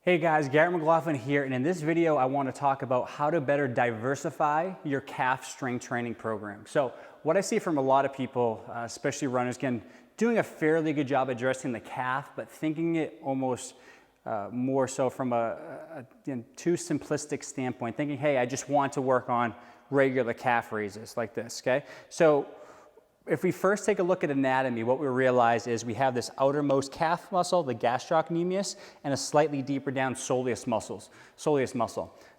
Hey guys, Garrett McLaughlin here, and in this video I want to talk about how to better diversify your calf strength training program. So what I see from a lot of people, especially runners, again, doing a fairly good job addressing the calf, but thinking it almost more so from a too simplistic standpoint, thinking, hey, I just want to work on regular calf raises like this, okay? So if we first take a look at anatomy, what we realize is we have this outermost calf muscle, the gastrocnemius, and a slightly deeper down soleus muscle.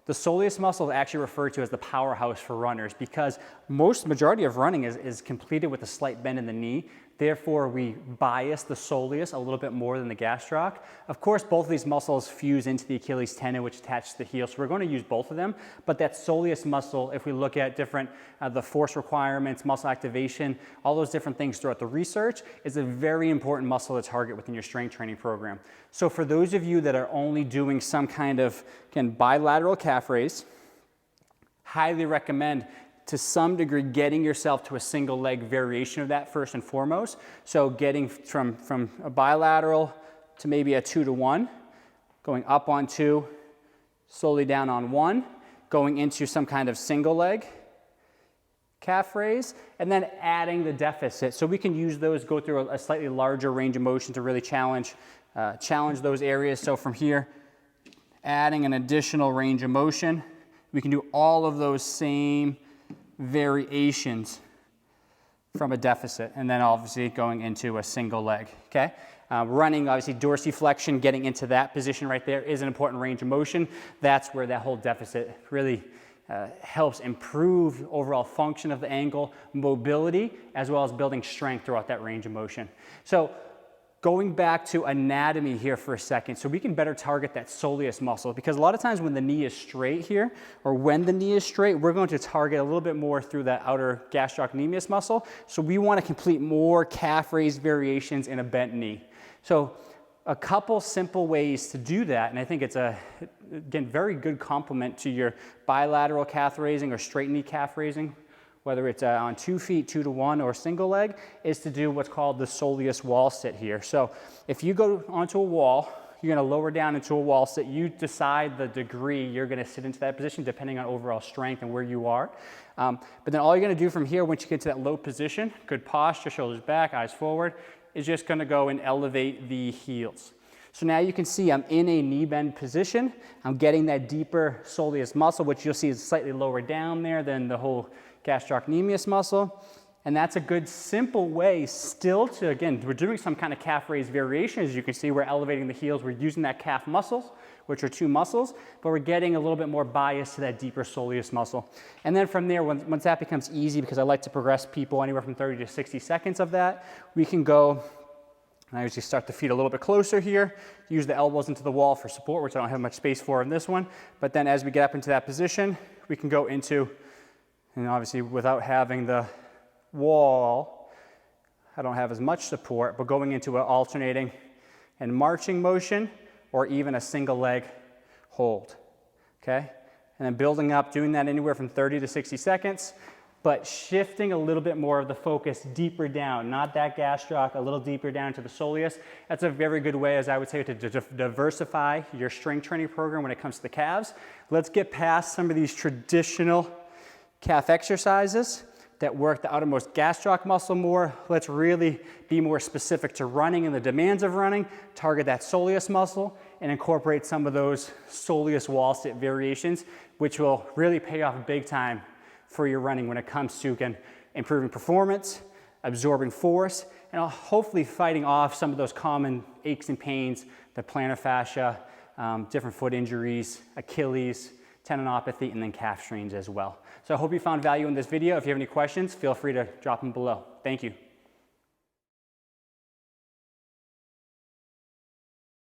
The soleus muscle is actually referred to as the powerhouse for runners because majority of running is completed with a slight bend in the knee. Therefore, we bias the soleus a little bit more than the gastroc. Of course, both of these muscles fuse into the Achilles tendon, which attaches to the heel, so we're going to use both of them. But that soleus muscle, if we look at different, the force requirements, muscle activation, all those different things throughout the research, is a very important muscle to target within your strength training program. So for those of you that are only doing some kind of, again, bilateral calf raise, highly recommend to some degree getting yourself to a single leg variation of that first and foremost. So getting from a bilateral to maybe a 2-to-1, going up on 2, slowly down on 1, going into some kind of single leg calf raise, and then adding the deficit. So we can use those, go through a slightly larger range of motion to really challenge those areas. So from here, adding an additional range of motion, we can do all of those same variations from a deficit, and then obviously going into a single leg, okay? Running, obviously dorsiflexion, getting into that position right there is an important range of motion. That's where that whole deficit really helps improve overall function of the ankle, mobility, as well as building strength throughout that range of motion. So going back to anatomy here for a second, so we can better target that soleus muscle, because a lot of times when the knee is straight here, or when the knee is straight, we're going to target a little bit more through that outer gastrocnemius muscle. So we want to complete more calf raise variations in a bent knee. So a couple simple ways to do that, and I think it's again, very good complement to your bilateral calf raising or straight knee calf raising, whether it's on 2 feet, 2-to-1, or single leg, is to do what's called the soleus wall sit here. So if you go onto a wall, you're gonna lower down into a wall sit. You decide the degree you're gonna sit into that position depending on overall strength and where you are. But then all you're gonna do from here, once you get to that low position, good posture, shoulders back, eyes forward, is just gonna go and elevate the heels. So now you can see I'm in a knee bend position. I'm getting that deeper soleus muscle, which you'll see is slightly lower down there than the whole gastrocnemius muscle. And that's a good simple way still to, again, we're doing some kind of calf raise variation. As you can see, we're elevating the heels. We're using that calf muscles, which are two muscles, but we're getting a little bit more bias to that deeper soleus muscle. And then from there, once that becomes easy, because I like to progress people anywhere from 30 to 60 seconds of that, we can go, and I usually start the feet a little bit closer here, use the elbows into the wall for support, which I don't have much space for in this one. But then as we get up into that position, we can go into, and obviously without having the wall, I don't have as much support, but going into an alternating and marching motion, or even a single leg hold, okay? And then building up, doing that anywhere from 30 to 60 seconds, but shifting a little bit more of the focus deeper down, not that gastroc, a little deeper down to the soleus. That's a very good way, as I would say, to diversify your strength training program when it comes to the calves. Let's get past some of these traditional calf exercises that work the outermost gastroc muscle more. Let's really be more specific to running and the demands of running, target that soleus muscle, and incorporate some of those soleus wall sit variations, which will really pay off big time for your running when it comes to, again, improving performance, absorbing force, and hopefully fighting off some of those common aches and pains, the plantar fascia, different foot injuries, Achilles, tendinopathy, and then calf strains as well. So I hope you found value in this video. If you have any questions, feel free to drop them below. Thank you.